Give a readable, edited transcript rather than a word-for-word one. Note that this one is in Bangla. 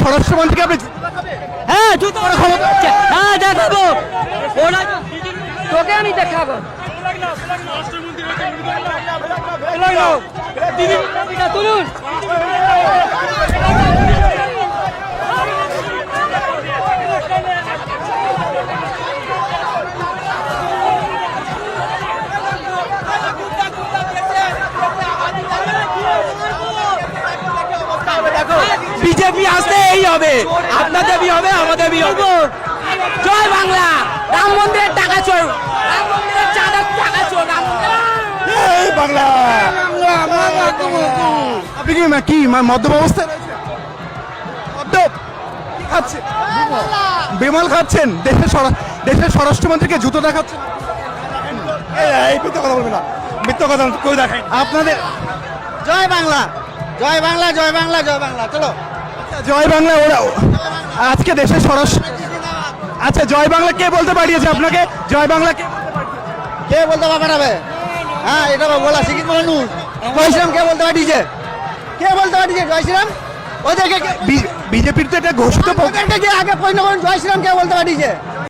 স্বরাষ্ট্রমন্ত্রীকে আপনি হ্যাঁ জুতো ক্ষমতা হ্যাঁ দেখাবো ওরা তোকে আমি দেখাবো তুলুন বিজেপি আসলে এই হবে, আপনাদের বি হবে, আমাদের বি হবে। জয় বাংলা। রাম মন্দিরের টাকা চোর, রাম মন্দিরের চাঁদার টাকা চোর, রাম মন্দিরের বাংলা। আপনি কি মদ্যপ অবস্থায় রয়েছে? মদ্যপ কি খাচ্ছে? বিমল খাচ্ছেন? দেশের স্বরাষ্ট্রমন্ত্রীকে জুতো দেখাচ্ছেন? এই মিথ্যা কথা বলবেন না, মিথ্যা কথা কেউ দেখায় আপনাদের। জয় বাংলা, জয় বাংলা, জয় বাংলা, জয় বাংলা। চলো জয় বাংলা। ওরা আজকে দেশের স্বরাষ্ট্র, আচ্ছা জয় বাংলা কে বলতে পারিয়েছে আপনাকে? জয় বাংলা কে বলতে পারবে? হ্যাঁ এটা বলা শিখিত মানুষ। জয় শ্রীরাম কে বলতে পারিয়েছে? কে বলতে পারিয়েছে জয় শ্রীরাম? ওদেরকে বিজেপির তো এটা ঘোষিত আগে প্রশ্ন করুন, জয় শ্রীরাম কে বলতে পারিয়েছে?